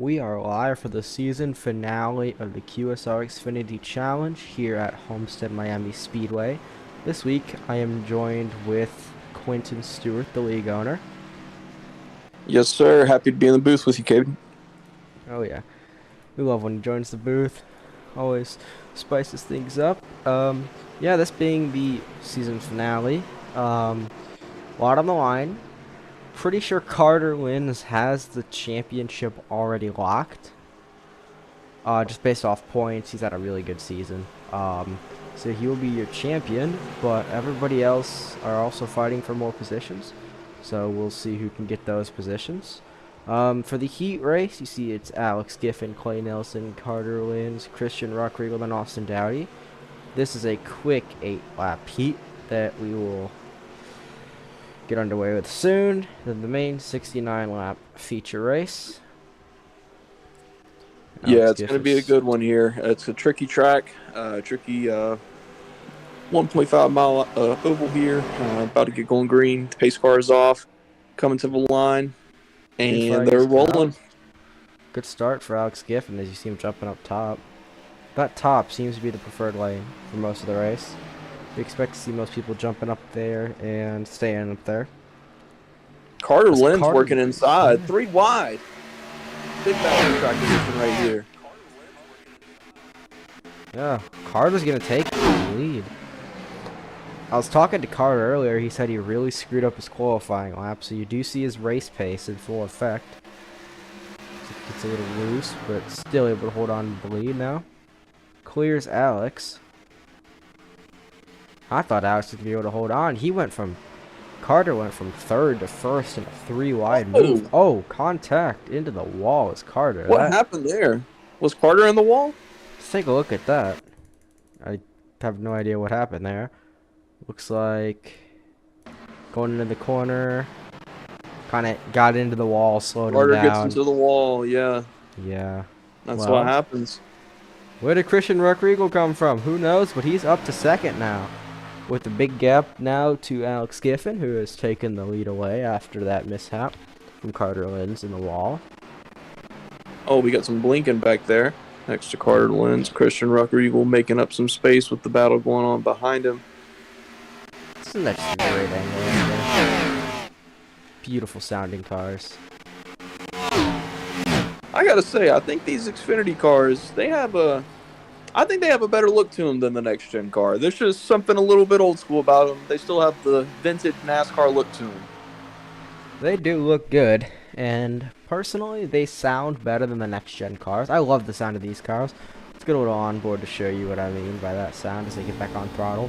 We are live for the season finale of the QSR Xfinity Challenge here at Homestead Miami Speedway. This week I am joined with Quentin Stewart, the league owner. Yes, sir. Happy to be in the booth with you, Caden. Oh yeah, we love when he joins the booth. Always spices things up. Yeah, this being the season finale, a lot on the line. Pretty sure Carter Lins has the championship already locked. Just based off points, he's had a really good season. So he will be your champion, but everybody else are also fighting for more positions. So we'll see who can get those positions. For the heat race, you see it's Alex Giffen, Clay Nelson, Carter Lins, Christian Rockriegel, and Austin Dowdy. This is a quick 8-lap heat that we will get underway with soon. Then the main 69-lap feature race. Yeah, Alex it's going to be a Giffen's good one here. It's a tricky track, tricky 1.5 mile oval here. About to get going green. The pace car is off, coming to the line, green and flag they're is out. rolling. Good start for Alex Giffen as you see him jumping up top. That top seems to be the preferred lane for most of the race. We expect to see most people jumping up there and staying up there. Carter As Lynn's Carter, working inside, 3 wide. Big battle track position right here. yeah, Carter's gonna take the lead. I was talking to Carter earlier. He said he really screwed up his qualifying lap, so you do see his race pace in full effect. It's a little loose, but still able to hold on to the lead now. Clears Alex. I thought Alex would be able to hold on. Carter went from third to first in a 3-wide move. Oh, Oh, contact into the wall is Carter. what happened there? Was Carter in the wall? Let's take a look at that. I have no idea what happened there. Looks like going into the corner, kind of got into the wall, slowed him Carter gets down. into the wall. Yeah, Yeah. that's what Well, happens. where did Christian Rockriegel come from? Who knows? But he's up to second now, with a big gap now to Alex Giffen, who has taken the lead away after that mishap from Carter Lins in the wall. Oh, we got some blinking back there next to Carter Lins. Christian Rucker-Eagle making up some space with the battle going on behind him. This is just a great angle right there. Beautiful sounding cars. I gotta say, I think these Xfinity cars, I think they have a better look to them than the next gen car. There's just something a little bit old school about them. They still have the vintage NASCAR look to them. They do look good, and personally, they sound better than the next gen cars. I love the sound of these cars. Let's get a little onboard to show you what I mean by that sound as they get back on throttle.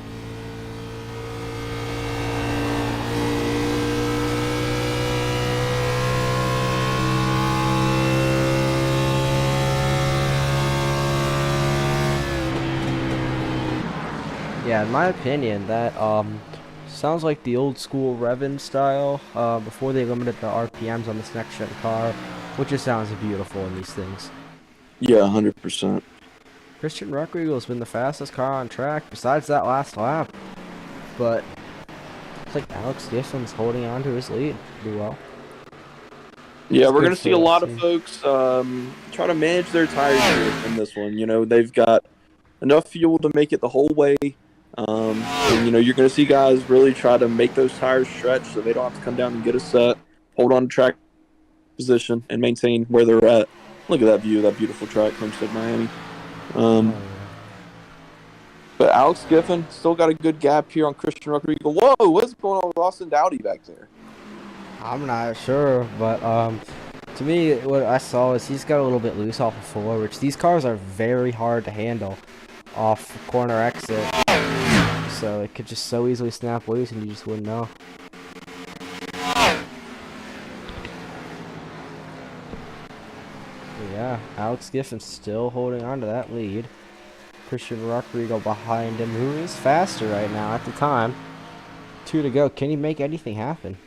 Yeah, in my opinion, that sounds like the old school Revin style before they limited the RPMs on this next gen car, which just sounds beautiful in these things. Yeah, 100%. Christian Rockriegel has been the fastest car on track besides that last lap, but it's like Alex Giffen's holding on to his lead pretty well. Yeah, It's we're good going to see a for us. lot of folks try to manage their tires here in this one. You know, they've got enough fuel to make it the whole way. And, you know, you're going to see guys really try to make those tires stretch so they don't have to come down and get a set, hold on to track position, and maintain where they're at. Look at that view, that beautiful track, Homestead, Miami. Oh, Um, yeah. but Alex Giffen still got a good gap here on Christian Rodriguez. Whoa, what's going on with Austin Dowdy back there? I'm not sure, but to me, what I saw is he's got a little bit loose off of four, which these cars are very hard to handle off corner exit. So it could just so easily snap loose and you just wouldn't know. But yeah, Alex Giffen still holding on to that lead. Christian Rockriegel behind him, who is faster right now at the time. 2 to go. Can he make anything happen?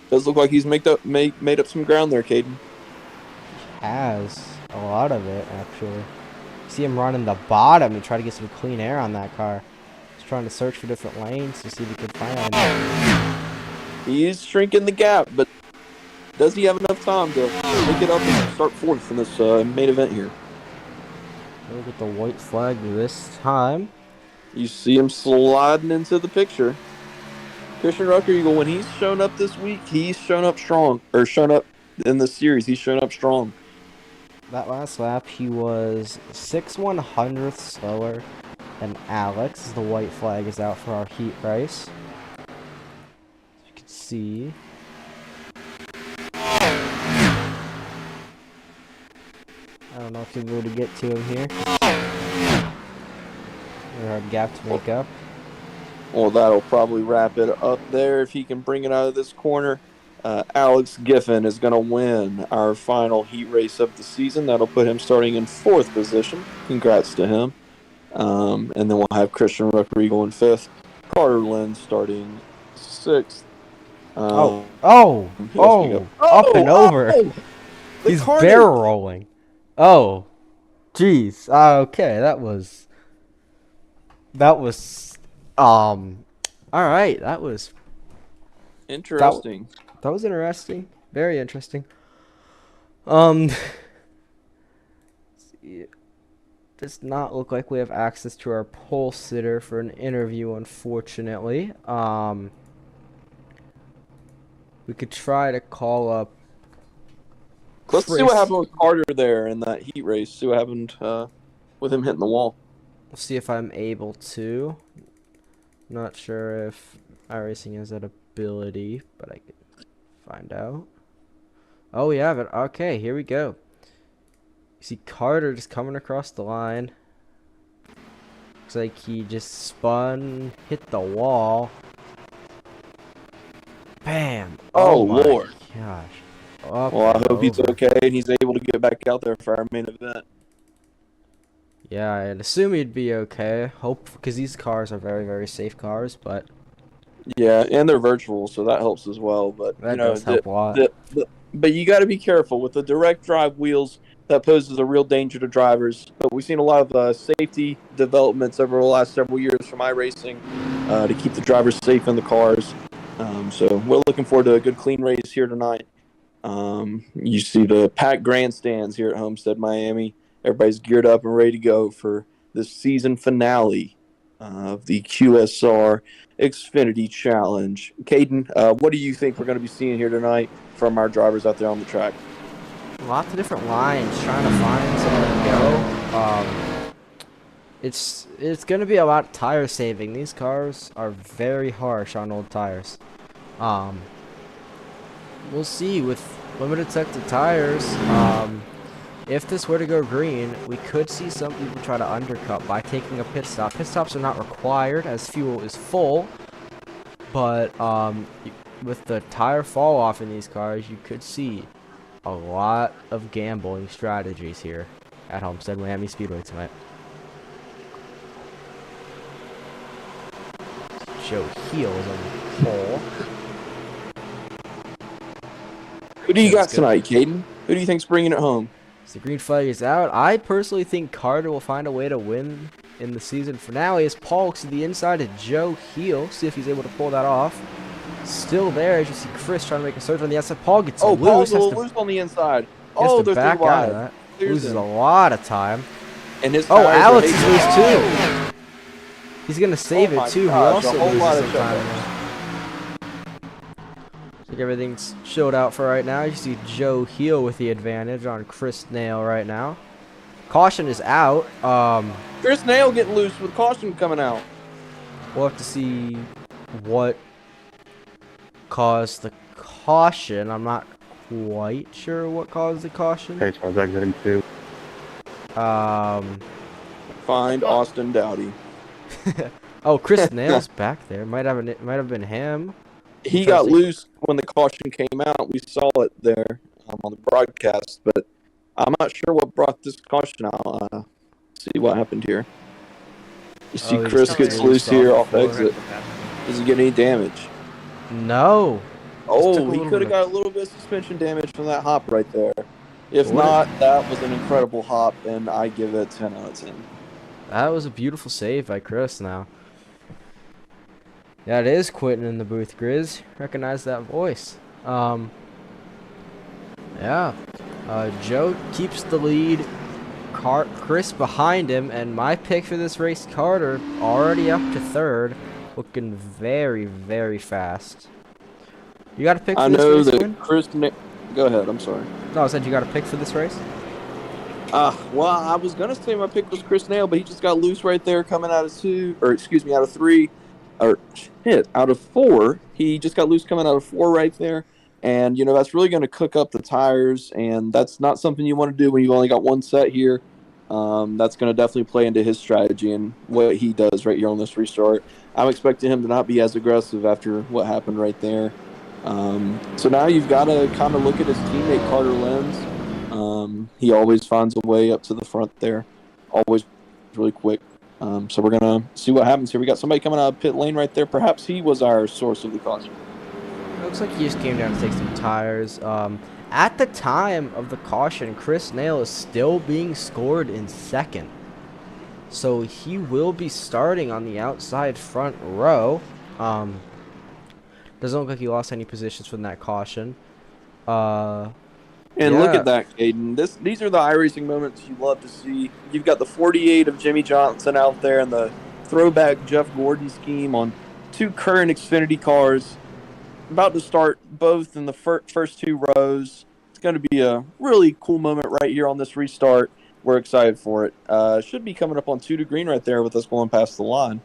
Does look like he's made up some ground there, Caden. Has a lot of it, actually. See him running the bottom and try to get some clean air on that car. He's trying to search for different lanes to see if he can find it. He's shrinking the gap, but Does he have enough time to make it up and start fourth in this main event here? Look at the white flag this time. You see him sliding into the picture. Christian Rucker Eagle, when he's shown up this week, he's shown up strong. Or shown up in the series, he's shown up strong. That last lap, he was 6/100th slower than Alex. The white flag is out for our heat race. As you can see. I don't know if you'll be able to get to him here. Very hard gap to make up. Well, that'll probably wrap it up there if he can bring it out of this corner. Alex Giffen is going to win our final heat race of the season. That'll put him starting in fourth position. Congrats to him. And then we'll have Christian Rucker Eagle in fifth. Carter Lynn starting sixth. Up and over. He's barrel rolling. Oh, jeez. Okay, that was. All right, that was interesting. That was interesting. Very interesting. Does not look like we have access to our pole sitter for an interview, unfortunately. We could try to call up Let's Chris. see what happened with Carter there in that heat race. See what happened with him hitting the wall. We'll see if I'm able to. Not sure if iRacing has that ability, but I can find out. Oh, we have it. Okay, here we go. You see Carter just coming across the line. Looks like he just spun, hit the wall. Bam! Oh Lord. Gosh. Well, I hope he's okay and he's able to get back out there for our main event. Yeah, I'd assume he'd be okay. Hope, because these cars are very, very safe cars, but yeah, and they're virtual, so that helps as well. But that does help a lot. But you got to be careful with the direct drive wheels. That poses a real danger to drivers. But we've seen a lot of safety developments over the last several years from iRacing to keep the drivers safe in the cars. So we're looking forward to a good, clean race here tonight. You see the packed grandstands here at Homestead, Miami. Everybody's geared up and ready to go for the season finale of the QSR Xfinity Challenge. Caden, what do you think we're going to be seeing here tonight from our drivers out there on the track? Lots of different lines, trying to find somewhere to go. It's going to be a lot of tire saving. These cars are very harsh on old tires. We'll see with limited sets of tires. If this were to go green, we could see some people try to undercut by taking a pit stop. Pit stops are not required as fuel is full, but with the tire fall off in these cars, you could see a lot of gambling strategies here at Homestead Miami Speedway tonight. Joe Heel is on the pole. Who do you got tonight, Caden? Who do you think's bringing it home? So the green flag is out. I personally think Carter will find a way to win in the season finale as Paul looks to the inside of Joe Heel. See if he's able to pull that off. Still there as you see Chris trying to make a surge on the outside. Paul gets loose. Paul's a little loose on the inside. Oh, there's back out of that. Loses a lot of time. And his Alex is loose too. He's going to save it too. Gosh, he also loses some time. Everything's chilled out for right now. You see Joe Heel with the advantage on Chris Nail right now. Caution is out. Chris Nail getting loose with caution coming out. We'll have to see what caused the caution. I'm not quite sure what caused the caution. Okay, so I was exiting too. Find Austin Dowdy. Oh, Chris Nail's back there. Might have been him. He got loose when the caution came out. We saw it there on the broadcast, but I'm not sure what brought this caution out. See what happened here. You see Chris gets loose here off exit. Does he get any damage? No. Oh, he could have got a little bit of suspension damage from that hop right there. If not, that was an incredible hop, and I give it 10 out of 10. That was a beautiful save by Chris now. Yeah, it is Quentin in the booth, Grizz. Recognize that voice. Yeah. Joe keeps the lead. Chris behind him, and my pick for this race, Carter, already up to third, looking very, very fast. You got a pick I for this know race, that Quinn? Go ahead. I'm sorry. No, I said you got a pick for this race. Well, I was gonna say my pick was Chris Nail, but he just got loose right there, coming out of two, or excuse me, out of three, or shit, out of four. He just got loose coming out of four right there, and that's really going to cook up the tires, and that's not something you want to do when you've only got one set here. That's going to definitely play into his strategy and what he does right here on this restart. I'm expecting him to not be as aggressive after what happened right there. So now you've got to kind of look at his teammate Carter Lenz. He always finds a way up to the front there, always really quick. So we're going to see what happens here. We got somebody coming out of pit lane right there. Perhaps he was our source of the caution. It looks like he just came down to take some tires. At the time of the caution, Chris Nail is still being scored in second. So he will be starting on the outside front row. Doesn't look like he lost any positions from that caution. And look Yeah. at that, Caden. These are the iRacing moments you love to see. You've got the 48 of Jimmy Johnson out there and the throwback Jeff Gordon scheme on two current Xfinity cars. About to start both in the first two rows. It's going to be a really cool moment right here on this restart. We're excited for it. Should be coming up on 2 to green right there with us going past the line.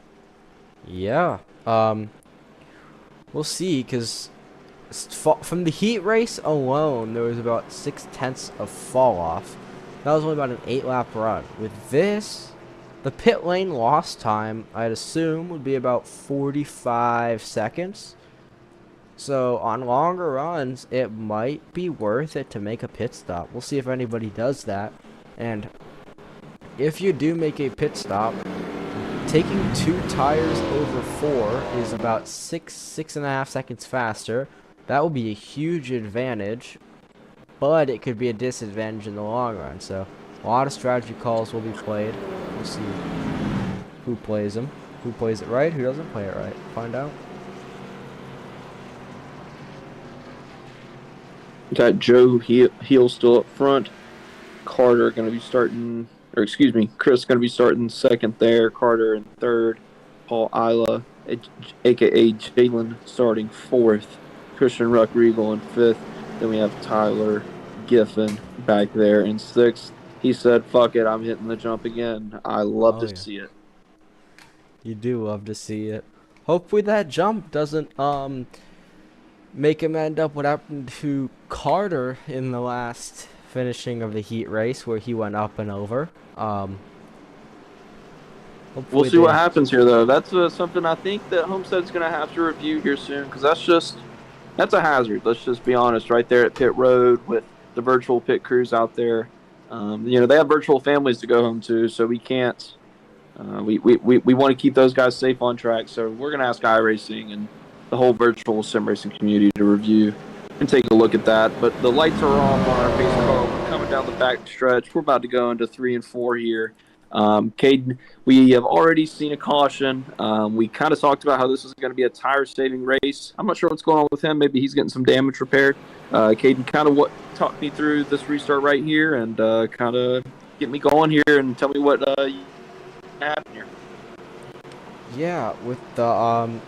Yeah. We'll see, because from the heat race alone, there was about 6/10 of fall off. That was only about an 8-lap run. With this, the pit lane loss time, I'd assume, would be about 45 seconds. So on longer runs, it might be worth it to make a pit stop. We'll see if anybody does that. And if you do make a pit stop, taking 2 tires over 4 is about 6.5 seconds faster. That will be a huge advantage, but it could be a disadvantage in the long run. So a lot of strategy calls will be played. We'll see who plays them, who plays it right, who doesn't play it right. Find out. Got Joe Heel still up front. Carter going to be starting, or excuse me, Chris going to be starting second there. Carter in third. Paul Isla, a.k.a. Jalen, starting fourth. Christian Ruck Regal in fifth. Then we have Tyler Giffen back there in sixth. He said, fuck it, I'm hitting the jump again. I love to see it. You do love to see it. Hopefully that jump doesn't make him end up what happened to Carter in the last finishing of the heat race, where he went up and over. We'll see what happens here, though. That's something I think that Homestead's going to have to review here soon, because that's a hazard. Let's just be honest. Right there at pit road with the virtual pit crews out there, they have virtual families to go home to, so we can't. We want to keep those guys safe on track, so we're going to ask iRacing and the whole virtual sim racing community to review and take a look at that. But the lights are off on our pace car. We're coming down the back stretch. We're about to go into 3 and 4 here. Caden, we have already seen a caution. We kind of talked about how this is going to be a tire-saving race. I'm not sure what's going on with him. Maybe he's getting some damage repaired. Caden, kind of talk me through this restart right here and kind of get me going here and tell me what happened here. Yeah, with the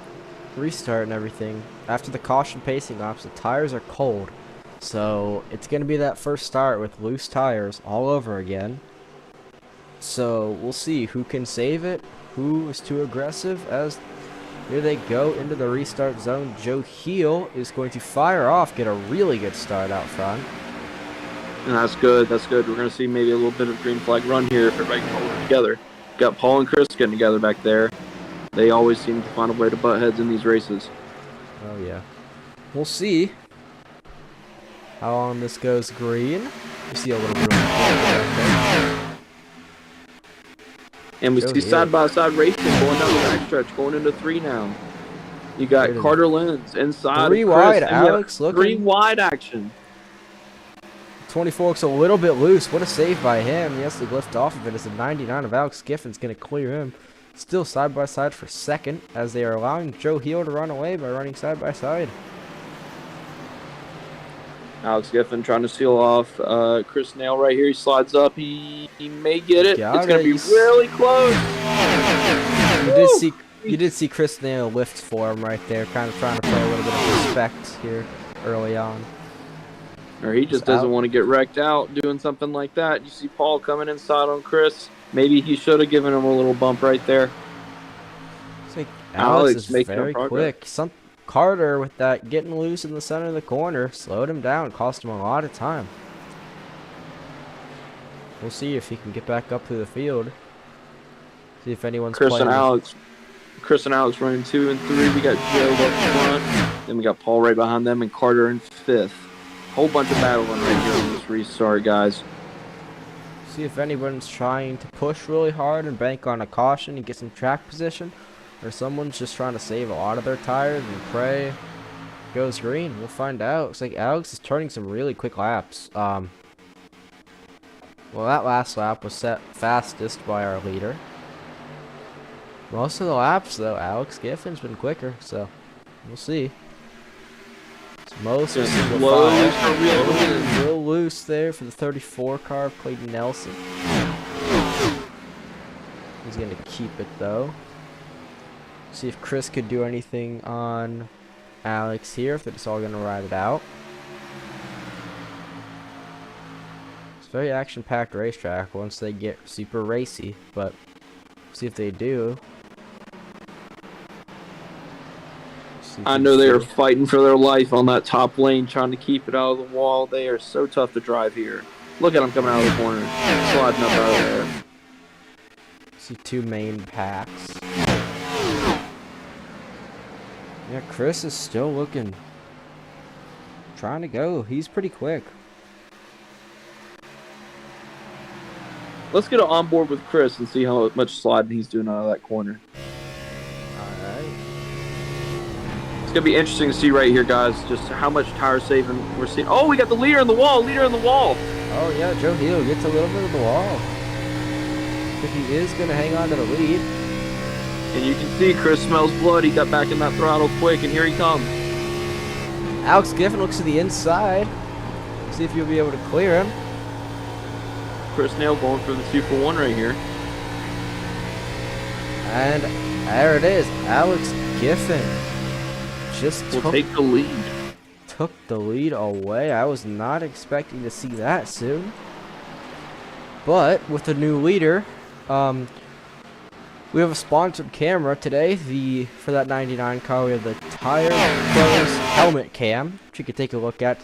restart and everything, after the caution pacing laps, the tires are cold. So it's going to be that first start with loose tires all over again. So we'll see who can save it, who is too aggressive. As here they go into the restart zone. Joe Heel is going to fire off, get a really good start out front. And that's good. That's good. We're going to see maybe a little bit of green flag run here if everybody can hold it together. Got Paul and Chris getting together back there. They always seem to find a way to butt heads in these races. Oh, yeah. We'll see how long this goes green. We see a little bit of and we see side-by-side racing going down the backstretch, going into 3 now. You got Carter Lenz inside 3 wide, Alex looking. 3 wide action. 24 looks a little bit loose. What a save by him. He has to lift off of it as the 99 of Alex Giffen's going to clear him. Still side-by-side for second, as they are allowing Joe Heel to run away by running side-by-side. Alex Giffen trying to seal off Chris Nail right here. He slides up. He may get it. It's Got going to it. be really close. You did Woo! see Chris Nail lift for him right there, kind of trying to play a little bit of respect here early on. Or he just doesn't want to get wrecked out doing something like that. You see Paul coming inside on Chris. Maybe he should have given him a little bump right there. It's like Alex is making very quick. Carter with that getting loose in the center of the corner slowed him down, cost him a lot of time. We'll see if he can get back up to the field. See if anyone's Chris playing. And Alex running 2 and 3. We got Joe up front. Then we got Paul right behind them and Carter in 5th. Whole bunch of battling right here on this restart, guys. See if anyone's trying to push really hard and bank on a caution and get some track position, or someone's just trying to save a lot of their tires and pray it goes green. We'll find out. Looks like Alex is turning some really quick laps. Well, that last lap was set fastest by our leader. Most of the laps, though, Alex Giffen's been quicker, so we'll see. Most real loose there for the 34 car of Clayton Nelson. He's going to keep it, though. See if Chris could do anything on Alex here, if they're just all going to ride it out. It's a very action-packed racetrack once they get super racy, but see if they do. I know they are fighting for their life on that top lane, trying to keep it out of the wall. They are so tough to drive here. Look at them coming out of the corner, sliding up out of there. See 2 main packs. Yeah, Chris is still trying to go. He's pretty quick. Let's get on board with Chris and see how much sliding he's doing out of that corner. It's going to be interesting to see right here, guys, just how much tire saving we're seeing. Oh, we got the leader in the wall. Oh, yeah, Joe Hill gets a little bit of the wall. But he is going to hang on to the lead. And you can see Chris smells blood. He got back in that throttle quick, and here he comes. Alex Giffen looks to the inside. See if you'll be able to clear him. Chris Nail going for the 2-for-1 right here. And there it is. Alex Giffen just take the lead. Took the lead away. I was not expecting to see that soon. But with the new leader, we have a sponsored camera today. For that 99 car, we have the Tire Pros helmet cam, which you can take a look at.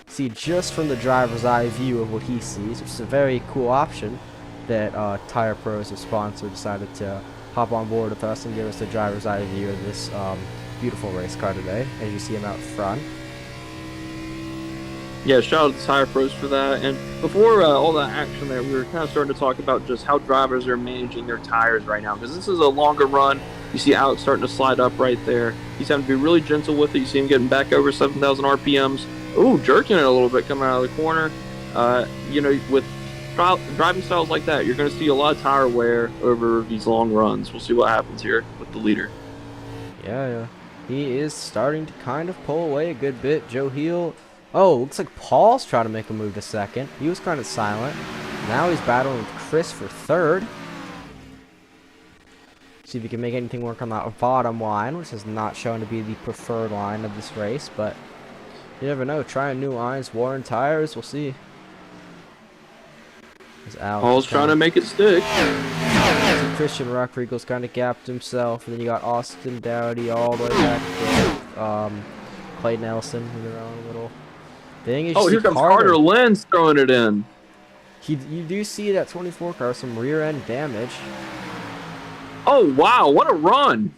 See just from the driver's eye view of what he sees, which is a very cool option that Tire Pros, a sponsor, decided to hop on board with us and give us the driver's eye view of this beautiful race car today, as you see him out front. Yeah, shout out to Tire Pros for that. And before all that action there, we were kind of starting to talk about just how drivers are managing their tires right now, because this is a longer run. You see Alex starting to slide up right there. He's having to be really gentle with it. You see him getting back over 7,000 RPMs. Ooh, jerking it a little bit coming out of the corner. You know, with driving styles like that, you're going to see a lot of tire wear over these long runs. We'll see what happens here with the leader. Yeah. He is starting to kind of pull away a good bit. Joe Hill. Oh, looks like Paul's trying to make a move to second. He was kind of silent. Now he's battling with Chris for third. See if he can make anything work on that bottom line, which is not shown to be the preferred line of this race, but you never know. Trying new lines, worn tires, we'll see. Paul's trying to make it stick. Christian Rodriguez kind of gapped himself, and then you got Austin Dowdy all the way back to Clayton Nelson in their own little thing. Oh, here comes Carter Lenz throwing it in. You do see that 24 car, some rear end damage. Oh, wow, what a run.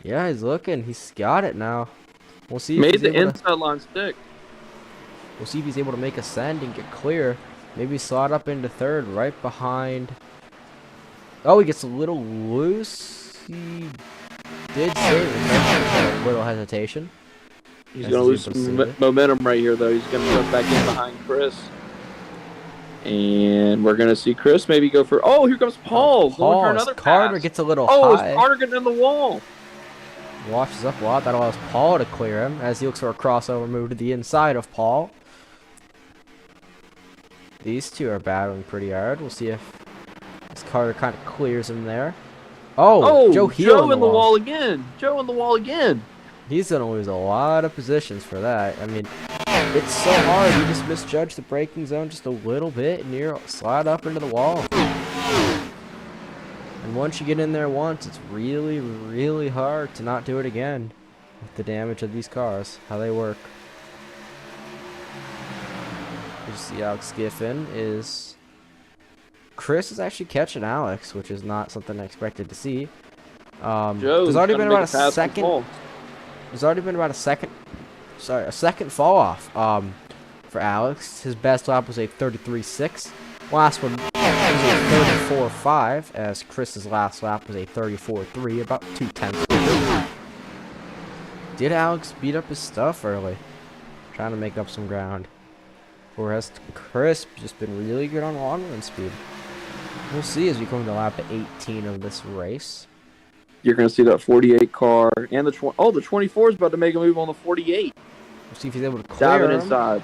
Yeah, he's got it now. We'll see. Made the inside line stick. We'll see if he's able to make a send and get clear. Maybe slide up into third, right behind. Oh, he gets a little loose. He did save it. A little hesitation. He's going to lose some momentum right here, though. He's going to jump back in behind Chris. And we're going to see Chris maybe go for... Oh, here comes Paul. Going for another Carter pass. Gets a little high. Oh, Carter getting in the wall. Washes up a lot. That allows Paul to clear him as he looks for a crossover move to the inside of Paul. These two are battling pretty hard. We'll see if this Carter kind of clears him there. Oh, Joe Oh, Heel in Joe the in the wall. wall again. Joe in the wall again. He's gonna lose a lot of positions for that. I mean, it's so hard. You just misjudge the braking zone just a little bit, and you slide up into the wall. And once you get in there once, it's really, really hard to not do it again. With the damage of these cars, how they work. You see Alex Giffen is... Chris is actually catching Alex, which is not something I expected to see. Joe's There's already trying been to about make a pass the second. ball. There's already been about a second fall off. For Alex, his best lap was a 33.6. Last one was a 34.5, as Chris's last lap was a 34.3, about 2/10. Did Alex beat up his stuff early? Trying to make up some ground. Or has Chris just been really good on long run speed? We'll see as we come to lap 18 of this race. You're going to see that 48 car and the the 24 is about to make a move on the 48. We'll see if he's able to clear Diving him. inside.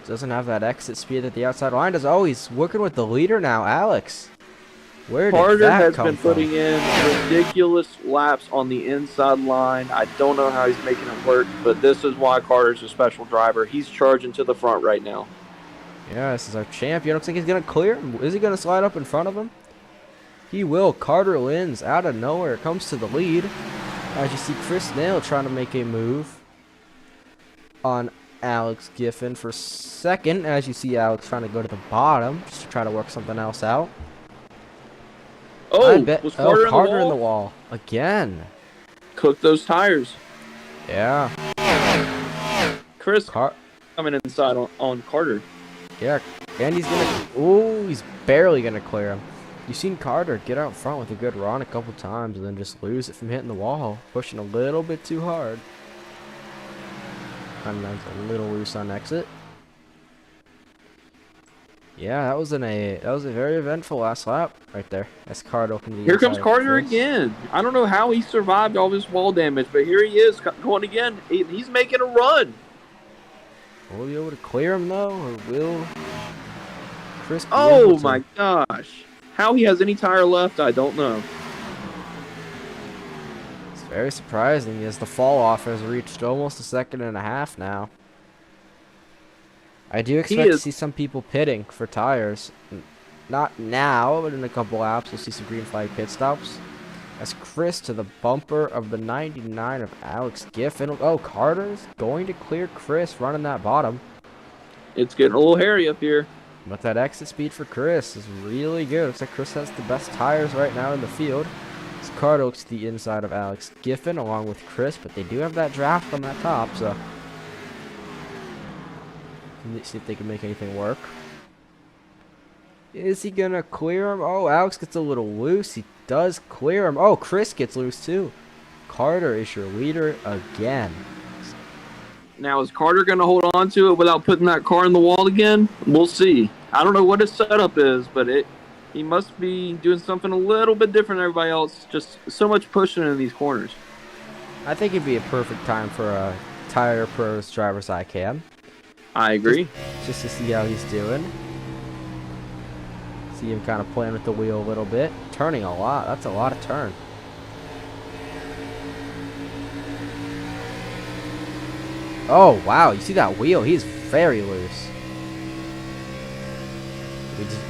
Doesn't have that exit speed at the outside line. As always, working with the leader now, Alex. Where did Carter that has come been from? putting in ridiculous laps on the inside line. I don't know how he's making it work, but this is why Carter's a special driver. He's charging to the front right now. Yeah, this is our champion. Looks like he's going to clear him. Is he going to slide up in front of him? He will. Carter wins out of nowhere. Comes to the lead. As you see Chris Nail trying to make a move on Alex Giffen for second. As you see Alex trying to go to the bottom just to try to work something else out. Oh, was Carter, in the wall again. Cook those tires. Yeah. Chris coming inside on Carter. Yeah, and he's gonna. Ooh, he's barely gonna clear him. You've seen Carter get out front with a good run a couple times and then just lose it from hitting the wall, pushing a little bit too hard. And that's a little loose on exit. Yeah, that was a very eventful last lap right there. As Carter opened the Here comes inside Carter of Chris. again. I don't know how he survived all this wall damage, but here he is going again. He's making a run. Will he be able to clear him though, or will Chris be able to? My gosh. How he has any tire left, I don't know. It's very surprising as the fall off has reached almost a second and a half now. I do expect to see some people pitting for tires. Not now, but in a couple laps, we'll see some green flag pit stops. As Chris to the bumper of the 99 of Alex Giffen. Oh, Carter's going to clear Chris running that bottom. It's getting a little hairy up here. But that exit speed for Chris is really good. Looks like Chris has the best tires right now in the field. As Carter looks to the inside of Alex Giffen along with Chris, but they do have that draft on that top, so let's see if they can make anything work. Is he gonna clear him? Oh, Alex gets a little loose. He does clear him. Oh, Chris gets loose too. Carter is your leader again. Now, is Carter going to hold on to it without putting that car in the wall again? We'll see. I don't know what his setup is, but he must be doing something a little bit different than everybody else. Just so much pushing in these corners. I think it'd be a perfect time for a Tire Pros driver's eye cam. I agree. Just to see how he's doing. See him kind of playing with the wheel a little bit. Turning a lot. That's a lot of turn. Oh, wow. You see that wheel? He's very loose.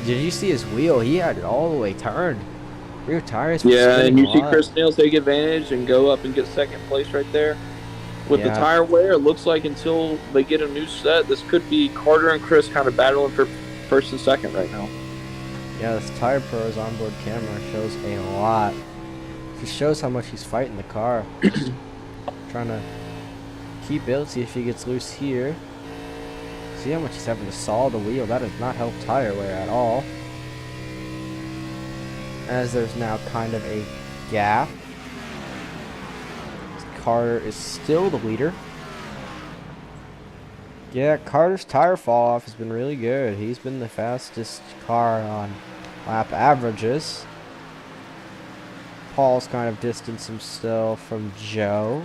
Did you see his wheel? He had it all the way turned. Rear tires were Yeah, and spinning you a see lot. Chris Nails take advantage and go up and get second place right there. With the tire wear, it looks like until they get a new set, this could be Carter and Chris kind of battling for first and second right now. Yeah, this Tire Pros onboard camera shows a lot. It shows how much he's fighting the car. Trying to keep it. See if he gets loose here. See how much he's having to saw the wheel. That does not help tire wear at all. As there's now kind of a gap. Carter is still the leader. Yeah, Carter's tire fall off has been really good. He's been the fastest car on lap averages. Paul's kind of distanced himself from Joe.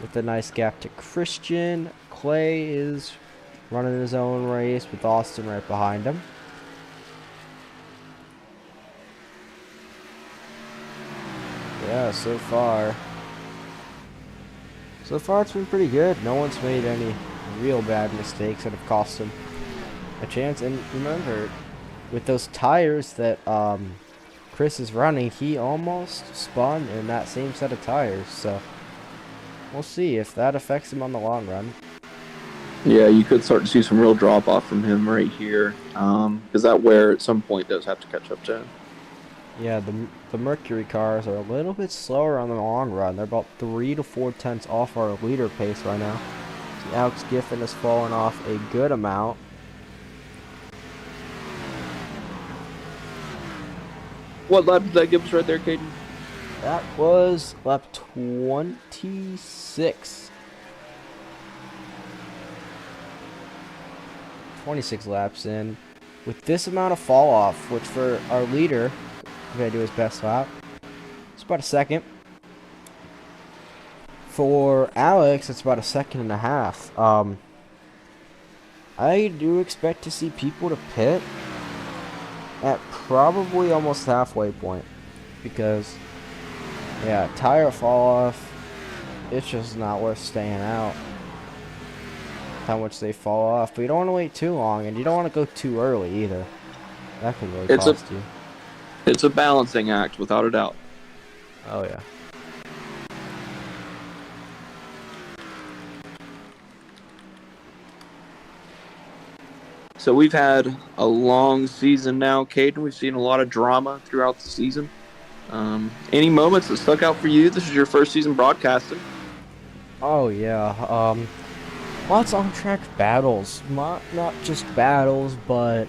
With a nice gap to Christian. Clay is running his own race with Austin right behind him. Yeah, so far it's been pretty good. No one's made any real bad mistakes that have cost him a chance. And remember, with those tires that Chris is running, he almost spun in that same set of tires. So we'll see if that affects him on the long run. Yeah, you could start to see some real drop off from him right here, because that wear at some point does have to catch up to him. Yeah, the Mercury cars are a little bit slower on the long run. They're about 3 to 4 tenths off our leader pace right now. See, Alex Giffen has fallen off a good amount. What lap did that give us right there, Caden? That was lap 26. 26 laps in. With this amount of fall off, which for our leader, compared to his best lap, it's about a second. For Alex, it's about a second and a half. I do expect to see people to pit at probably almost halfway point, because yeah, tire fall off, it's just not worth staying out. How much they fall off, but you don't want to wait too long, and you don't want to go too early either. That can really cost you. It's a balancing act, without a doubt. Oh yeah. So we've had a long season now, Caden. We've seen a lot of drama throughout the season. Any moments that stuck out for you? This is your first season broadcasting. Oh yeah. Lots of on-track battles. Not just battles, but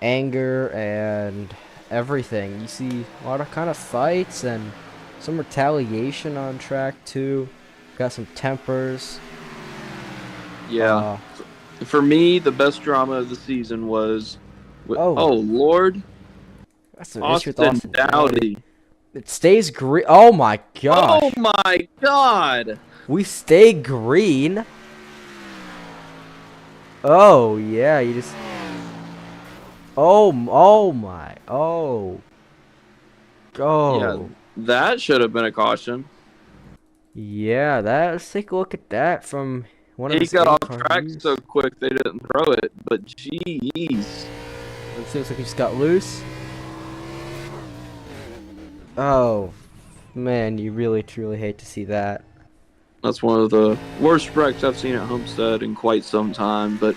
anger and everything. You see a lot of kind of fights and some retaliation on track too. Got some tempers. Yeah. For me, the best drama of the season was, oh Lord, that's an issue with Austin Dowdy. It stays green. Oh my gosh. Oh my God. We stay green. Oh yeah, you just. Oh my. Oh. Yeah, that should have been a caution. Yeah, let's take a look at that from one of his. He got off track so quick they didn't throw it, but jeez. It seems like he just got loose. Oh, man, you really truly hate to see that. That's one of the worst wrecks I've seen at Homestead in quite some time. But,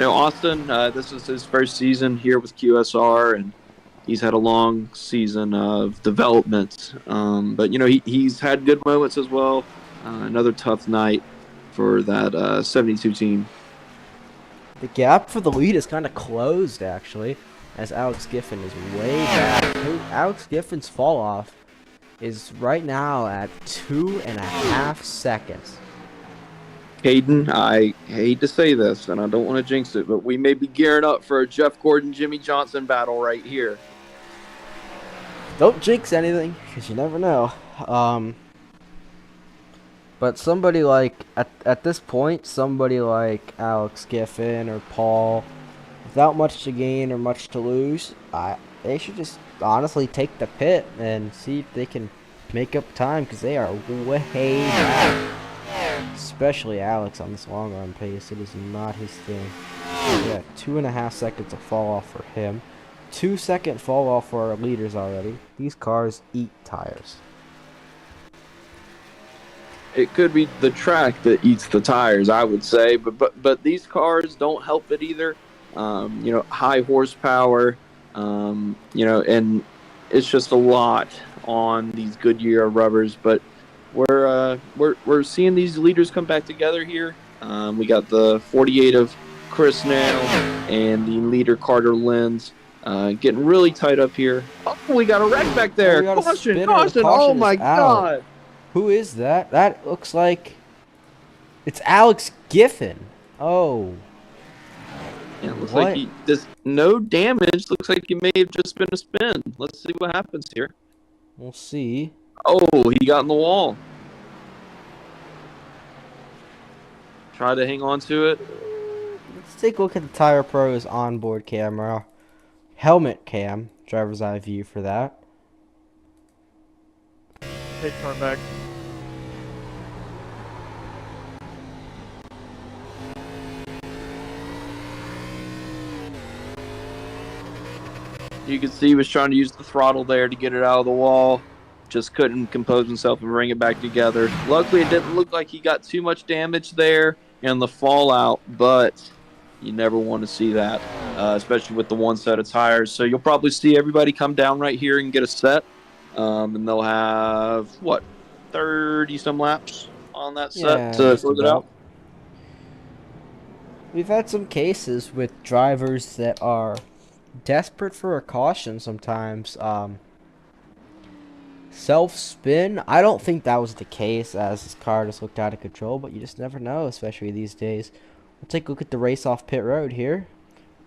Austin, this is his first season here with QSR, and he's had a long season of development. But, he's had good moments as well. Another tough night for that 72 team. The gap for the lead is kind of closed, actually, as Alex Giffen is way back. Alex Giffen's fall off is right now at 2.5 seconds. Caden, I hate to say this, and I don't want to jinx it, but we may be gearing up for a Jeff Gordon-Jimmy Johnson battle right here. Don't jinx anything, because you never know. But somebody like, at this point, somebody like Alex Giffen or Paul, without much to gain or much to lose, they should just honestly take the pit and see if they can make up time, because they are way back. Especially Alex on this long run pace. It is not his thing. Yeah, 2.5 seconds of fall off for him. 2-second fall off for our leaders already. These cars eat tires. It could be the track that eats the tires, I would say, but these cars don't help it either. High horsepower, and it's just a lot on these Goodyear rubbers. But we're seeing these leaders come back together here. We got the 48 of Chris now and the leader Carter Lenz getting really tight up here. Oh, we got a wreck back there. Caution! Oh my God! Who is that? That looks like it's Alex Giffen. Oh. Yeah, it looks like he does no damage. Looks like he may have just been a spin. Let's see what happens here. We'll see. Oh, he got in the wall. try to hang on to it. Let's take a look at the Tire Pro's onboard camera. Helmet cam, driver's eye view for that. Take car back. You could see he was trying to use the throttle there to get it out of the wall. Just couldn't compose himself and bring it back together. Luckily, it didn't look like he got too much damage there and the fallout, but you never want to see that, especially with the one set of tires. So you'll probably see everybody come down right here and get a set, and they'll have, 30-some laps on that set to close it out? We've had some cases with drivers that are desperate for a caution sometimes. Self-spin, I don't think that was the case as his car just looked out of control, but you just never know, especially these days. We'll take a look at the race off pit road here.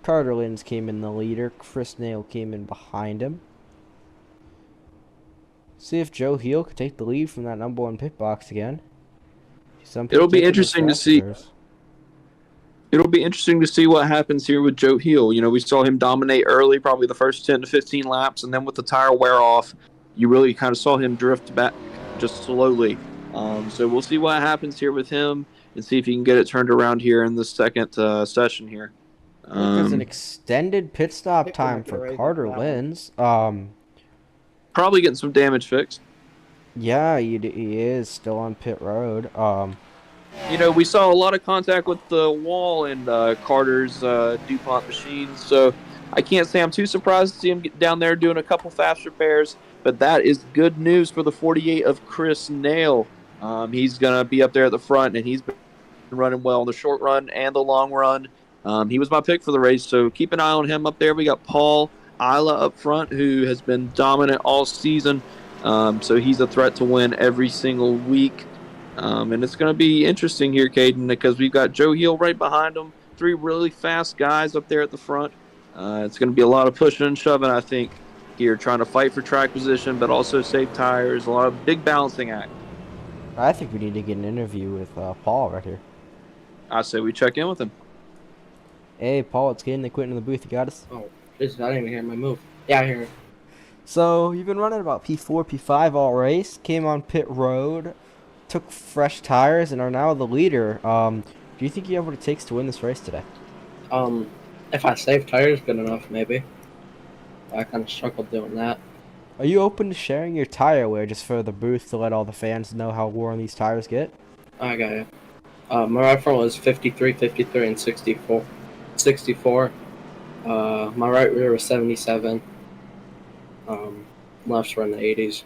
Carter Lins came in the leader. Chris Nail came in behind him. See if Joe Heel could take the lead from that number one pit box again. It'll be interesting to see. It'll be interesting to see what happens here with Joe Heel. You know, we saw him dominate early, probably the first 10 to 15 laps, and then with the tire wear off, you really kind of saw him drift back just slowly. So we'll see what happens here with him and see if he can get it turned around here in the second session here. There's an extended pit stop time for Carter Lins. Probably getting some damage fixed. Yeah, he is still on pit road. You know, we saw a lot of contact with the wall in Carter's DuPont machines, so I can't say I'm too surprised to see him get down there doing a couple fast repairs, but that is good news for the 48 of Chris Nail. He's going to be up there at the front, and he's been running well in the short run and the long run. He was my pick for the race, so keep an eye on him up there. We got Paul Isla up front, who has been dominant all season, so he's a threat to win every single week. And it's going to be interesting here, Caden, because we've got Joe Heel right behind him, three really fast guys up there at the front. It's going to be a lot of pushing and shoving, I think, here, trying to fight for track position, but also save tires, a lot of big balancing act. I think we need to get an interview with Paul right here. I say we check in with him. Hey, Paul, it's getting the Quentin in the booth. You got us? Oh, Jesus, I didn't even hear my move. Yeah, I hear it. So, you've been running about P4, P5 all race, came on pit road, took fresh tires, and are now the leader. Do you think you have what it takes to win this race today? If I save tires good enough, maybe. I kind of struggled doing that. Are you open to sharing your tire wear just for the booth to let all the fans know how worn these tires get? I got you. My right front was 53, 53, and 64. 64. My right rear was 77. Lefts were in the 80s.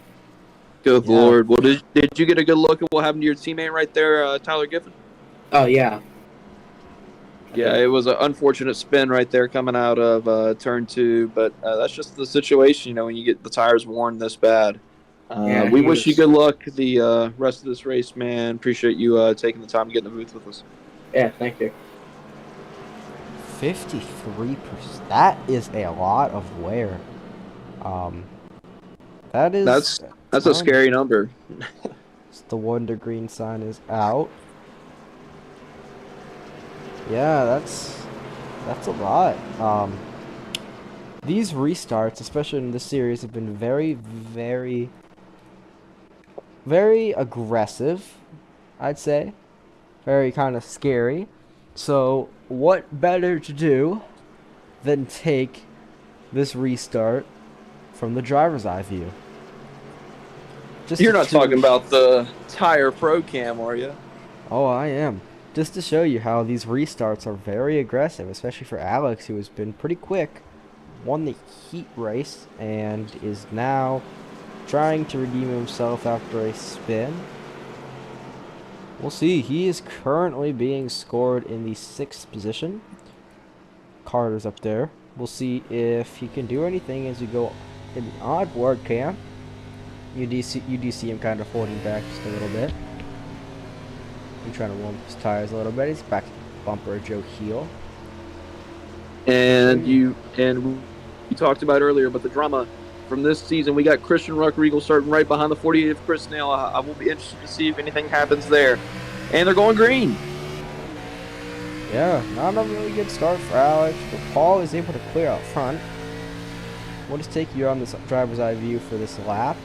Good Lord. Well, did you get a good look at what happened to your teammate right there, Tyler Giffen? Oh, yeah. Yeah, it was an unfortunate spin right there coming out of turn 2, but that's just the situation, you know, when you get the tires worn this bad. We wish you good luck the rest of this race, man. Appreciate you taking the time to get in the booth with us. Yeah, thank you. 53%. That is a lot of wear. That's a scary number. The Wonder Green sign is out. Yeah, that's a lot. These restarts, especially in this series, have been very, very, very aggressive, I'd say. Very kind of scary. So, what better to do than take this restart from the driver's eye view? You're not talking about the Tire Pro Cam, are you? Oh, I am. Just to show you how these restarts are very aggressive, especially for Alex, who has been pretty quick, won the heat race, and is now trying to redeem himself after a spin. We'll see. He is currently being scored in the 6th position. Carter's up there. We'll see if he can do anything as you go in the onboard cam. You do see him kind of holding back just a little bit. I'm trying to warm up his tires a little bit. He's back to the bumper of Joe Heel. And we talked about earlier, but the drama from this season, we got Christian Ruckriegel starting right behind the 48 of Chris Nail. I will be interested to see if anything happens there. And they're going green. Yeah, not a really good start for Alex, but Paul is able to clear out front. We'll just take you on this driver's eye view for this lap.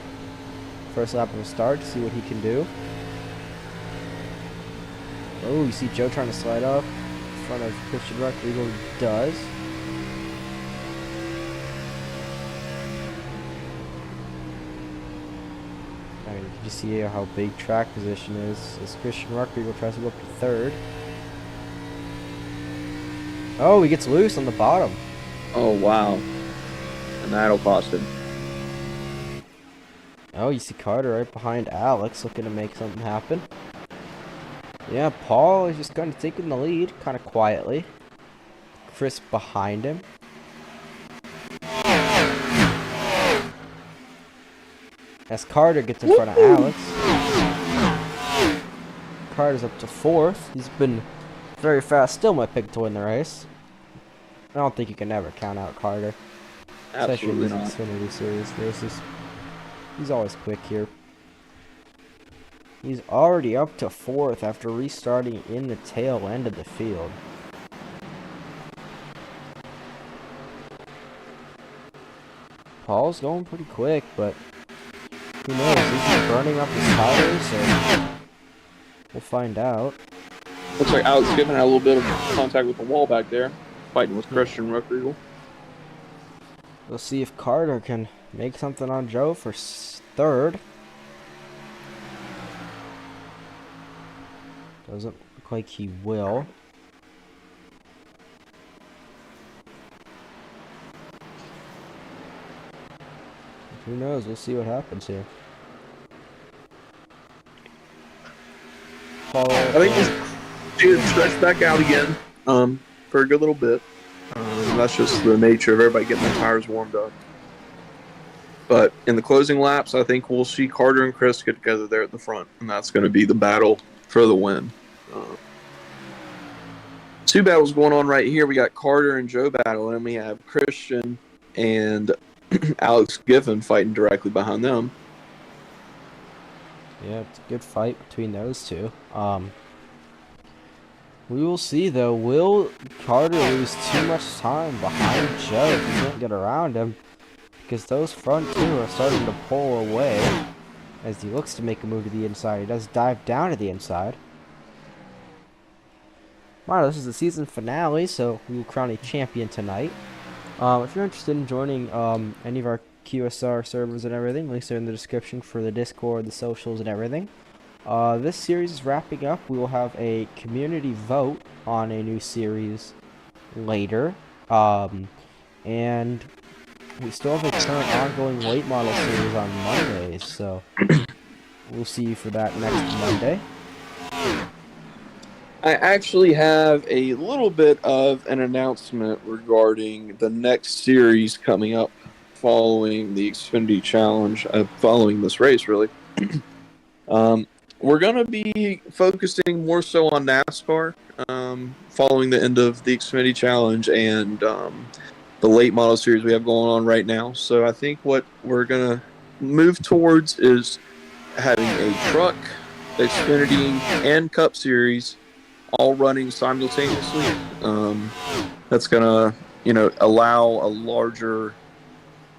First lap of the start to see what he can do. Oh, you see Joe trying to slide up in front of Christian Rodrigo. Does. I mean, you see how big track position is as Christian Rodrigo tries to go up to third. Oh, he gets loose on the bottom. Oh, wow. And that'll cost him. Oh, you see Carter right behind Alex looking to make something happen. Yeah, Paul is just kind of taking the lead, kind of quietly. Chris behind him. As Carter gets in front of Alex. Carter's up to fourth. He's been very fast. Still my pick to win the race. I don't think you can ever count out Carter. Absolutely especially in not. these Xfinity Series races. He's always quick here. He's already up to fourth after restarting in the tail end of the field. Paul's going pretty quick, but who knows? Is he burning up his tires? Or we'll find out. Looks like Alex Giffen had a little bit of contact with the wall back there, fighting with Christian Rodrigo. We'll see if Carter can make something on Joe for third. Doesn't look like he will. Who knows? We'll see what happens here. Paul, I think he's stretched back out again for a good little bit. That's just the nature of everybody getting their tires warmed up. But in the closing laps, I think we'll see Carter and Chris get together there at the front, and that's going to be the battle for the win. Two battles going on right here. We got Carter and Joe battling, and we have Christian and Alex Giffen fighting directly behind them. yeah, it's a good fight between those two. We will see though. Will Carter lose too much time behind Joe if he can't get around him? Because those front two are starting to pull away as he looks to make a move to the inside. He does dive down to the inside. Wow, this is the season finale, so we will crown a champion tonight. If you're interested in joining any of our QSR servers and everything, links are in the description for the Discord, the socials, and everything. This series is wrapping up. We will have a community vote on a new series later. And we still have a current ongoing late model series on Mondays, so we'll see you for that next Monday. I actually have a little bit of an announcement regarding the next series coming up following the Xfinity Challenge, following this race, really. We're going to be focusing more so on NASCAR following the end of the Xfinity Challenge and the late model series we have going on right now. So I think what we're going to move towards is having a truck, Xfinity, and Cup Series all running simultaneously. That's going to, allow a larger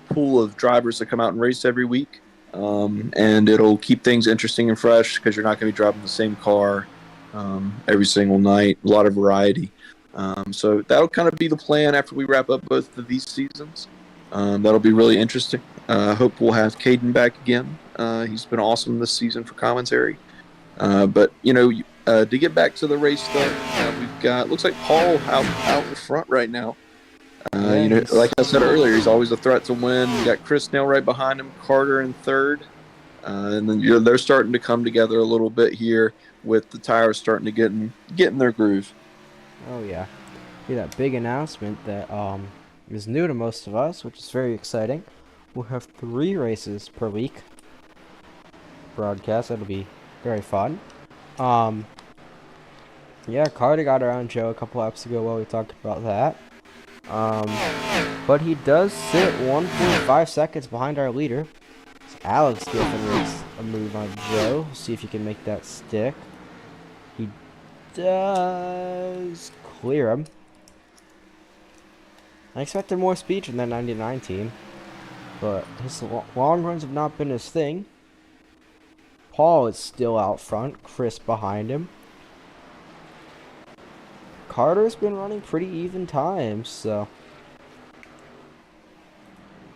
pool of drivers to come out and race every week. And it'll keep things interesting and fresh because you're not going to be driving the same car every single night. A lot of variety. So that'll kind of be the plan after we wrap up both of these seasons. That'll be really interesting. I hope we'll have Caden back again. He's been awesome this season for commentary. But, to get back to the race stuff, we've got, looks like Paul out in front right now. Like I said earlier, he's always a threat to win. You got Chris Snell right behind him, Carter in third. And then they're starting to come together a little bit here with the tires starting to get in their groove. Oh yeah. Yeah, that big announcement that is new to most of us, which is very exciting. We'll have 3 races per week broadcast. That'll be very fun. Yeah, Carter got around Joe a couple laps ago while we talked about that. But he does sit 1.5 seconds behind our leader. So Alex Giffen makes a move on Joe. See if he can make that stick. He does. clear him. I expected more speed from that 99 team, but his long runs have not been his thing. Paul is still out front, Chris behind him. Carter's been running pretty even times, so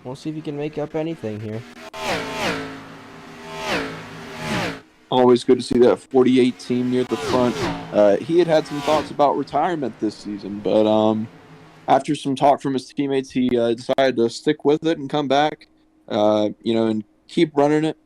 we'll see if he can make up anything here. Always good to see that 48 team near the front. He had some thoughts about retirement this season, but after some talk from his teammates, he decided to stick with it and come back, and keep running it.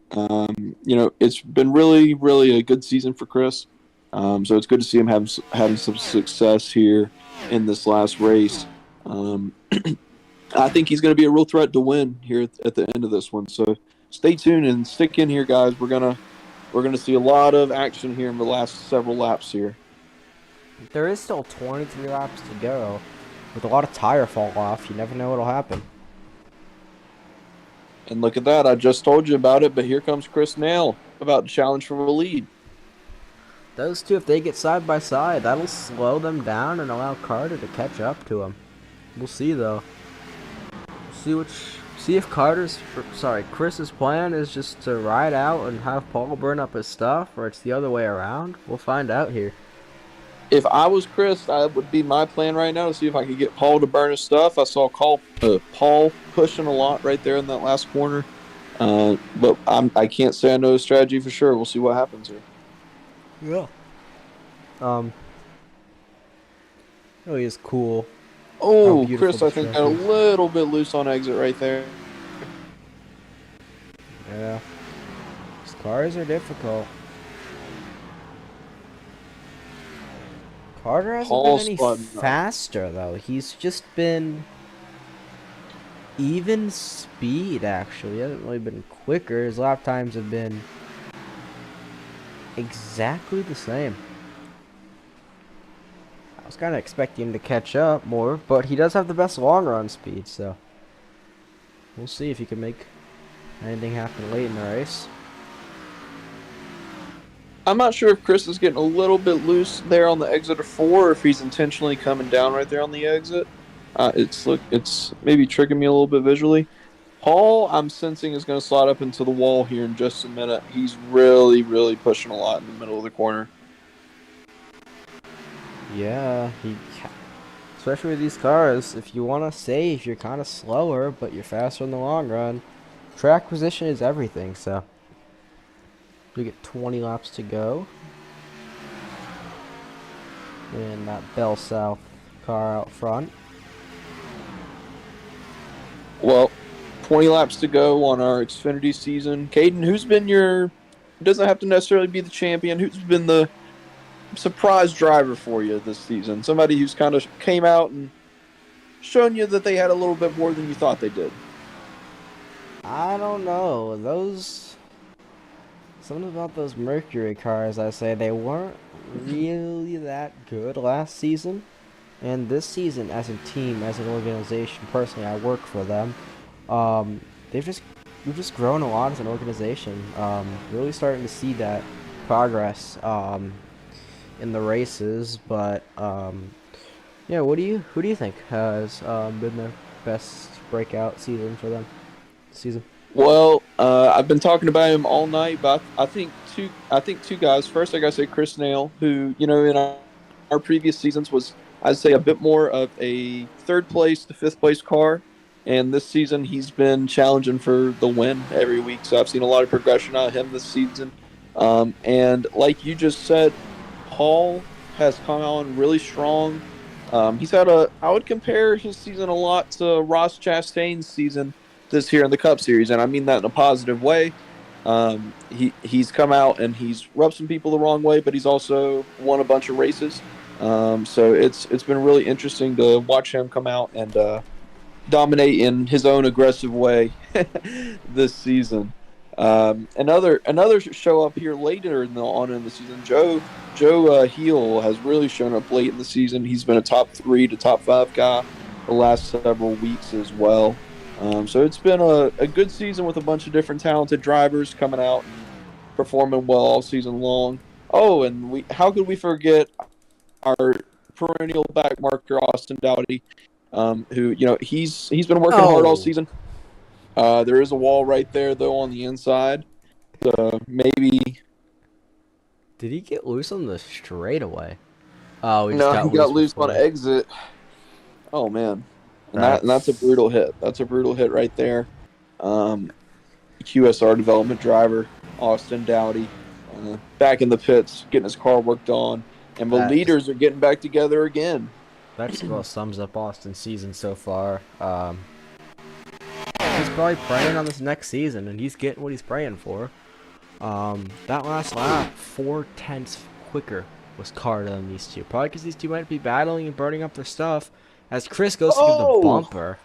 It's been really, really a good season for Chris. So it's good to see him having some success here in this last race. I think he's going to be a real threat to win here at the end of this one. So stay tuned and stick in here, guys. We're gonna see a lot of action here in the last several laps here. There is still 23 laps to go. With a lot of tire fall off, you never know what'll happen. And look at that. I just told you about it, but here comes Chris Nail about to challenge for the lead. Those two, if they get side by side, that'll slow them down and allow Carter to catch up to him. We'll see, though. See if Chris's plan is just to ride out and have Paul burn up his stuff, or it's the other way around. We'll find out here. If I was Chris, that would be my plan right now to see if I could get Paul to burn his stuff. I saw Paul pushing a lot right there in that last corner. But I can't say I know his strategy for sure. We'll see what happens here. Yeah. Really is cool. Oh, Chris, I think got a little bit loose on exit right there. Yeah. These cars are difficult. Carter hasn't been any faster, though. He's just been even speed, actually. He hasn't really been quicker. His lap times have been exactly the same. I was kind of expecting him to catch up more, but he does have the best long run speed, so we'll see if he can make anything happen late in the race. I'm not sure if Chris is getting a little bit loose there on the exit of 4, or if he's intentionally coming down right there on the exit. It's maybe tricking me a little bit visually. Paul, I'm sensing, is going to slide up into the wall here in just a minute. He's really, really pushing a lot in the middle of the corner. Yeah, especially with these cars, if you want to save, you're kind of slower, but you're faster in the long run. Track position is everything, so we get 20 laps to go. And that Bell South car out front. Well, 20 laps to go on our Xfinity season. Caden, who's been doesn't have to necessarily be the champion, who's been the surprise driver for you this season? Somebody who's kind of came out and shown you that they had a little bit more than you thought they did. I don't know. Something about those Mercury cars, I say, they weren't really that good last season. And this season, as a team, as an organization, personally, I work for them. We've just grown a lot as an organization. Really starting to see that progress in the races. But yeah, who do you think has been the best breakout season for them this season? Well, I've been talking about him all night, but I think two guys. First, I gotta say Chris Nail, who in our previous seasons was, I'd say, a bit more of a third place to fifth place car, and this season he's been challenging for the win every week. So I've seen a lot of progression out of him this season. And like you just said, Paul has come on really strong. He's had I would compare his season a lot to Ross Chastain's season this year in the Cup Series, and I mean that in a positive way. He's come out and he's rubbed some people the wrong way, but he's also won a bunch of races. So it's been really interesting to watch him come out and dominate in his own aggressive way this season. Another show up here later in the season, Joe Heel has really shown up late in the season. He's been a top 3 to top 5 guy the last several weeks as well. So it's been a good season with a bunch of different talented drivers coming out and performing well all season long. Oh, and how could we forget our perennial back marker, Austin Dowdy, who he's been working hard all season. There is a wall right there though on the inside. Maybe. Did he get loose on the straightaway? Oh, he just No, got he loose got loose on before. exit. Oh man, that's a brutal hit. That's a brutal hit right there. QSR development driver Austin Dowdy back in the pits, getting his car worked on, and the leaders are getting back together again. That just about sums up Austin's season so far. He's probably praying on this next season, and he's getting what he's praying for. That last lap, 4/10 quicker was Carter than these two. Probably because these two might be battling and burning up their stuff. As Chris goes to give the bumper.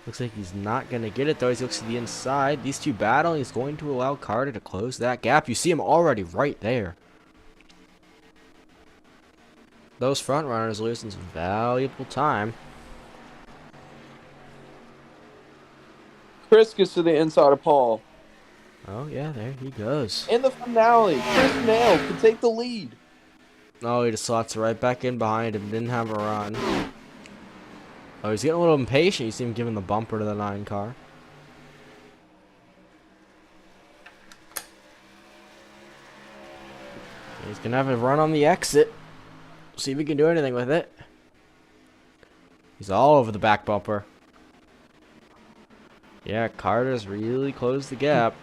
Looks like he's not going to get it, though. He looks to the inside. These two battling is going to allow Carter to close that gap. You see him already right there. Those front runners losing some valuable time. Chris gets to the inside of Paul. Oh, yeah, there he goes. In the finale, Chris Nail can take the lead. Oh, he just slots right back in behind him. Didn't have a run. Oh, he's getting a little impatient. You see him giving the bumper to the 9 car. He's going to have a run on the exit. See if he can do anything with it. He's all over the back bumper. Yeah, Carter's really closed the gap.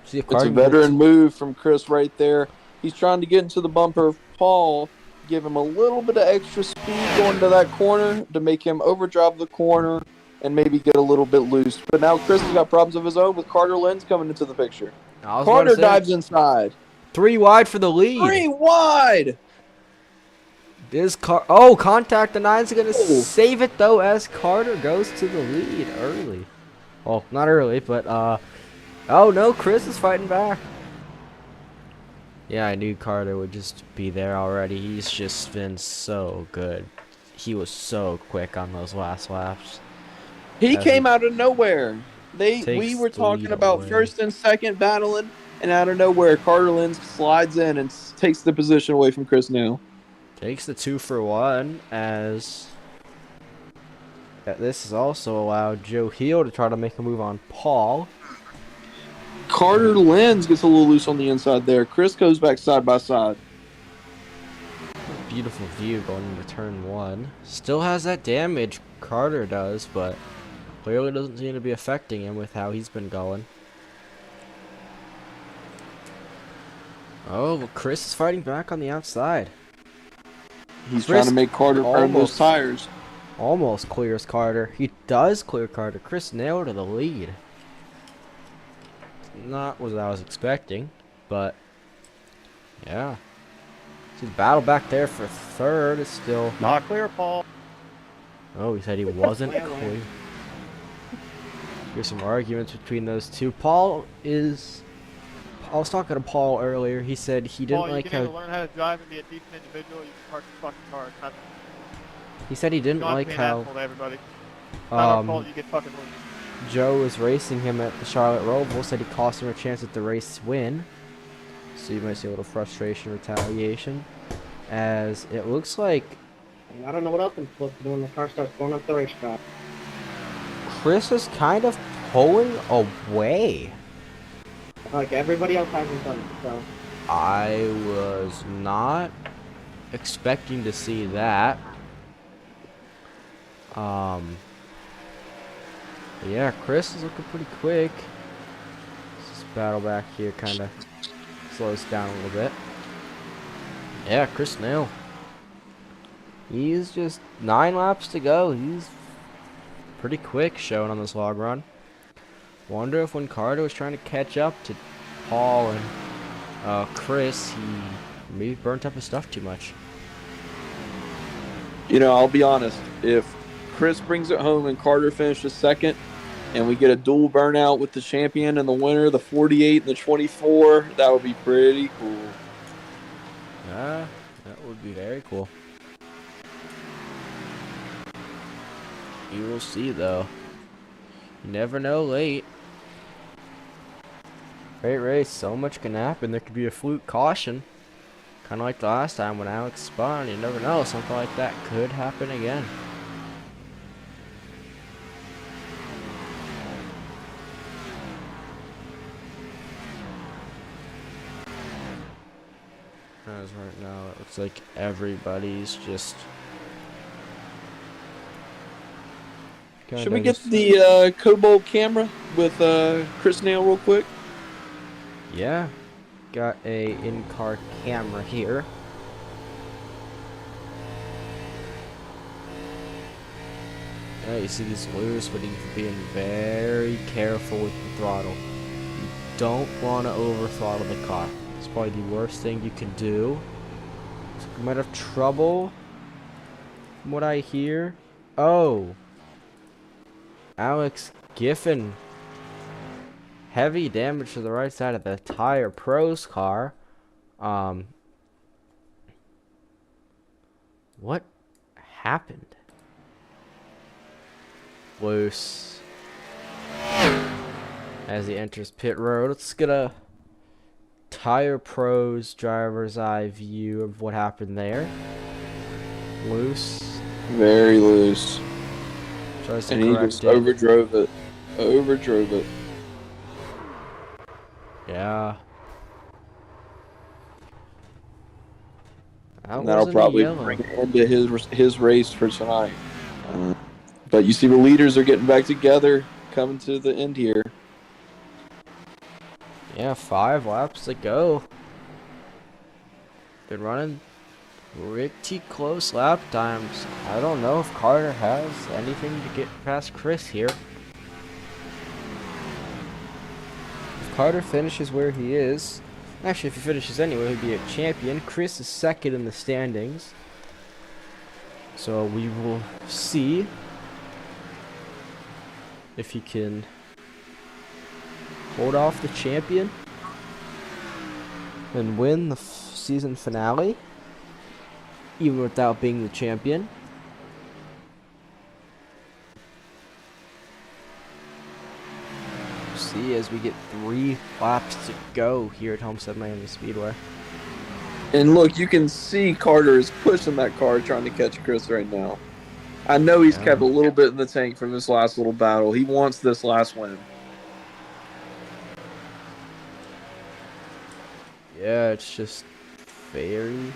See if It's a veteran move from Chris right there. He's trying to get into the bumper of Paul, give him a little bit of extra speed going to that corner to make him overdrive the corner and maybe get a little bit loose. But now Chris has got problems of his own with Carter Lenz coming into the picture. Carter dives inside. 3 wide for the lead. 3 wide. Contact. The 9's going to save it, though, as Carter goes to the lead early. Well, not early, but, oh, no, Chris is fighting back. Yeah, I knew Carter would just be there already. He's just been so good. He was so quick on those last laps. He came out of nowhere. We were talking about first and second battling, and out of nowhere, Carter Lenz slides in and takes the position away from Chris Nail. Takes the 2 for 1 as this has also allowed Joe Heel to try to make a move on Paul. Carter Lenz gets a little loose on the inside there. Chris goes back side by side. Beautiful view going into turn 1. Still has that damage, Carter does, but clearly doesn't seem to be affecting him with how he's been going. Oh, well, Chris is fighting back on the outside. He's trying to make Carter burn those tires. Almost clears Carter. He does clear Carter. Chris Nail to the lead. Not what I was expecting, but yeah. See the battle back there for third is still not clear, Paul. Oh, he said he wasn't clear. Here's some arguments between those two. I was talking to Paul earlier. He said he didn't like how. You can learn how to drive and be a decent individual. You can park your fucking car. He said he didn't like how. Everybody. Not our fault. You get fucking loose. Joe was racing him at the Charlotte Roval, said he cost him a chance at the race win. So you might see a little frustration, retaliation. As it looks like... I don't know what else I'm supposed to do when the car starts going up the racetrack. Chris is kind of pulling away. Like everybody else hasn't done it, so... I was not expecting to see that. Yeah, Chris is looking pretty quick. This battle back here kind of slows down a little bit. Yeah, Chris Nail. He's just 9 laps to go. He's pretty quick showing on this log run. Wonder if when Carter was trying to catch up to Paul and Chris, he maybe burnt up his stuff too much. I'll be honest. If Chris brings it home and Carter finishes second, and we get a dual burnout with the champion and the winner, the 48 and the 24, that would be pretty cool. Yeah, that would be very cool. You will see, though. You never know late. Great race. So much can happen. There could be a fluke caution. Kind of like the last time when Alex spun. You never know. Something like that could happen again. As right now, it looks like everybody's just... Should we get the Cobalt camera with Chris Nail real quick? Yeah. Got a in-car camera here. Yeah, you see he's loose, but he's being very careful with the throttle. You don't want to over throttle the car. It's probably the worst thing you can do. So you might have trouble from what I hear. Oh. Alex Giffen. Heavy damage to the right side of the Tire Pros car. What happened? Loose. As he enters pit road, let's get a Tire Pros driver's eye view of what happened there. Loose. Very loose. Tries to And he correct just it. overdrove it. Overdrove it. Yeah. And that'll probably bring an end to his race for tonight. But you see the leaders are getting back together, coming to the end here. Yeah, 5 laps to go. Been running pretty close lap times. I don't know if Carter has anything to get past Chris here. If Carter finishes where he is, actually if he finishes anywhere, he'll be a champion. Chris is second in the standings. So we will see if he can hold off the champion and win the season finale, even without being the champion. See as we get 3 laps to go here at Homestead Miami Speedway. And look, you can see Carter is pushing that car trying to catch Chris right now. I know he's kept a little bit in the tank from this last little battle. He wants this last win. Yeah, it's just very,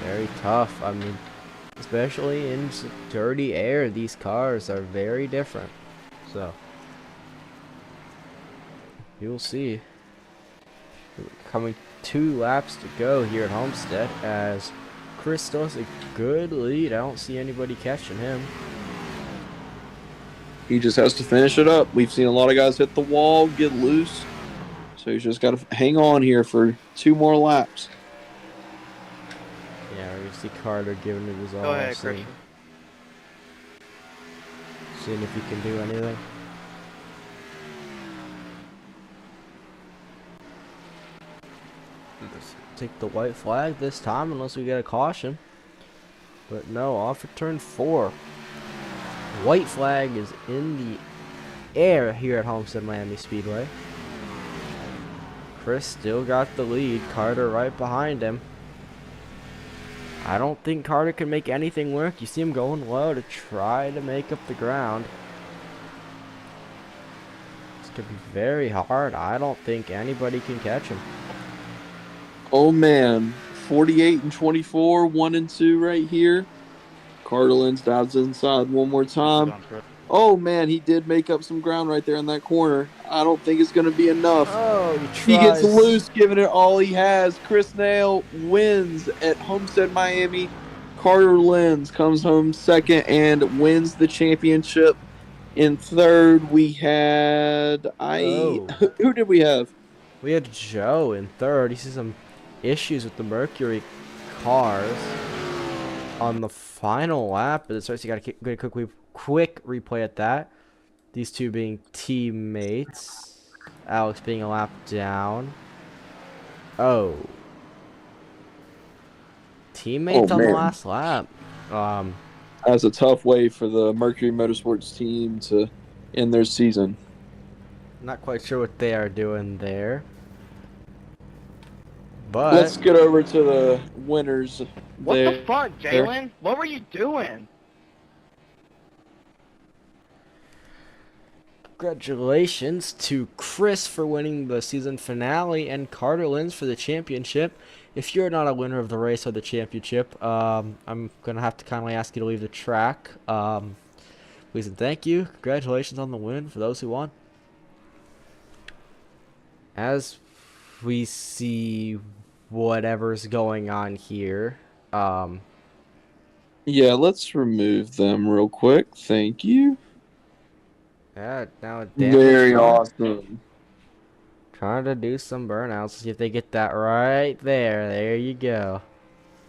very tough. I mean, especially in dirty air, these cars are very different. So, you'll see. Coming 2 laps to go here at Homestead as Chris still has a good lead. I don't see anybody catching him. He just has to finish it up. We've seen a lot of guys hit the wall, get loose. So he's just got to hang on here for 2 more laps. Yeah, we see Carter giving it his all. Go ahead, Christian. Seeing if he can do anything. Let's take the white flag this time unless we get a caution. But no, off of turn 4. White flag is in the air here at Homestead Miami Speedway. Chris still got the lead. Carter right behind him. I don't think Carter can make anything work. You see him going low to try to make up the ground. It's going to be very hard. I don't think anybody can catch him. Oh, man. 48 and 24, 1 and 2 right here. Carter Lenz dives inside one more time. Oh, man, he did make up some ground right there in that corner. I don't think it's going to be enough. Oh, He gets loose, giving it all he has. Chris Nail wins at Homestead Miami. Carter Lenz comes home second and wins the championship. In third, we had... Who did we have? We had Joe in third. He sees some issues with the Mercury cars on the final lap, but it starts. You got to get a quick replay at that. These two being teammates. Alex being a lap down. Oh, teammates on the last lap. That's a tough way for the Mercury Motorsports team to end their season. Not quite sure what they are doing there. Let's But get over to the winners What the there. fuck, Jalen? What were you doing? congratulations to Chris for winning the season finale and Carter Lins for the championship. If you're not a winner of the race or the championship, I'm going to have to kindly ask you to leave the track. Please and thank you. Congratulations on the win for those who won. As we see whatever's going on here, Yeah, let's remove them real quick. Thank you. yeah, now damage Very bar. awesome. Trying to do some burnouts. See if they get that right there. There you go.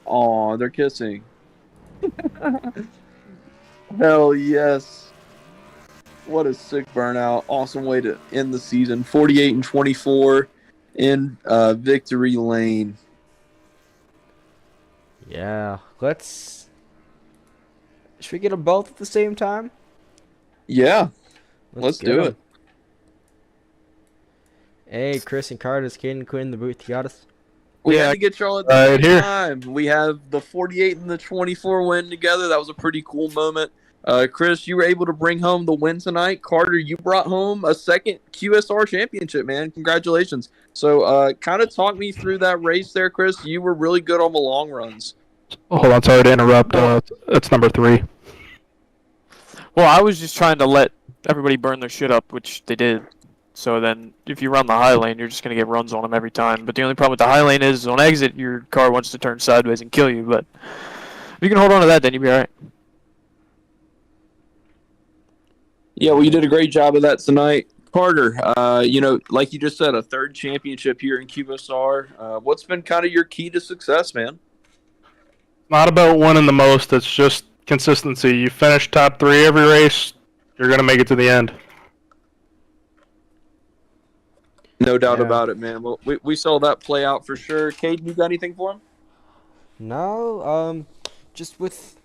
Aw, they're kissing. Hell yes. What a sick burnout. Awesome way to end the season. 48 and 24 in victory lane. Yeah, let's. Should we get them both at the same time? Yeah, let's get do 'em. it. Hey, Chris and Carter's Caden Quinn in the booth. You got us? We Yeah, had to get y'all at the right same here. time. We have the 48 and the 24 win together. That was a pretty cool moment. Chris, you were able to bring home the win tonight. Carter, you brought home a second QSR championship, man. Congratulations. So kind of talk me through that race there, Chris. You were really good on the long runs. Oh, hold on, sorry to interrupt. It's number 3. Well, I was just trying to let everybody burn their shit up, which they did. So then, if you run the high lane, you're just gonna get runs on them every time. But the only problem with the high lane is, on exit, your car wants to turn sideways and kill you. But if you can hold on to that, then you'll be alright. Yeah, well, you did a great job of that tonight. Carter, like you just said, a third championship here in QSR. What's been kind of your key to success, man? Not about winning the most, it's just consistency. You finish top 3 every race, you're going to make it to the end. No doubt Yeah. about it, man. Well, we saw that play out for sure. Caden, you got anything for him? No. Just with.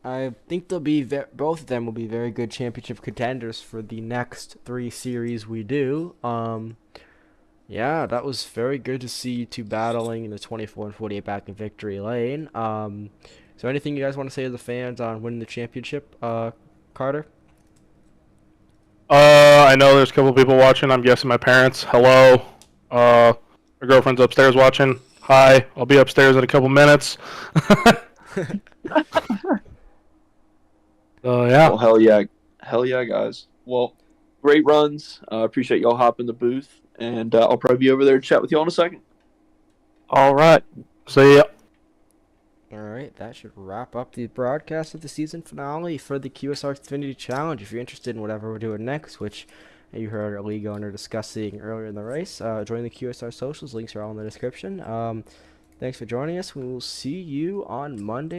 I think they'll be both of them will be very good championship contenders for the next 3 series we do. Yeah, that was very good to see you two battling in the 24 and 48 back in victory lane. Is there anything you guys want to say to the fans on winning the championship, Carter? I know there's a couple people watching. I'm guessing my parents. Hello. My girlfriend's upstairs watching. Hi. I'll be upstairs in a couple minutes. Yeah. Well, hell yeah, guys. Well, great runs. Appreciate y'all hopping the booth, and I'll probably be over there to chat with y'all in a second. Alright. See ya. Alright, that should wrap up the broadcast of the season finale for the QSR Xfinity Challenge. If you're interested in whatever we're doing next, which you heard our league owner discussing earlier in the race, join the QSR socials. Links are all in the description. Thanks for joining us. We will see you on Monday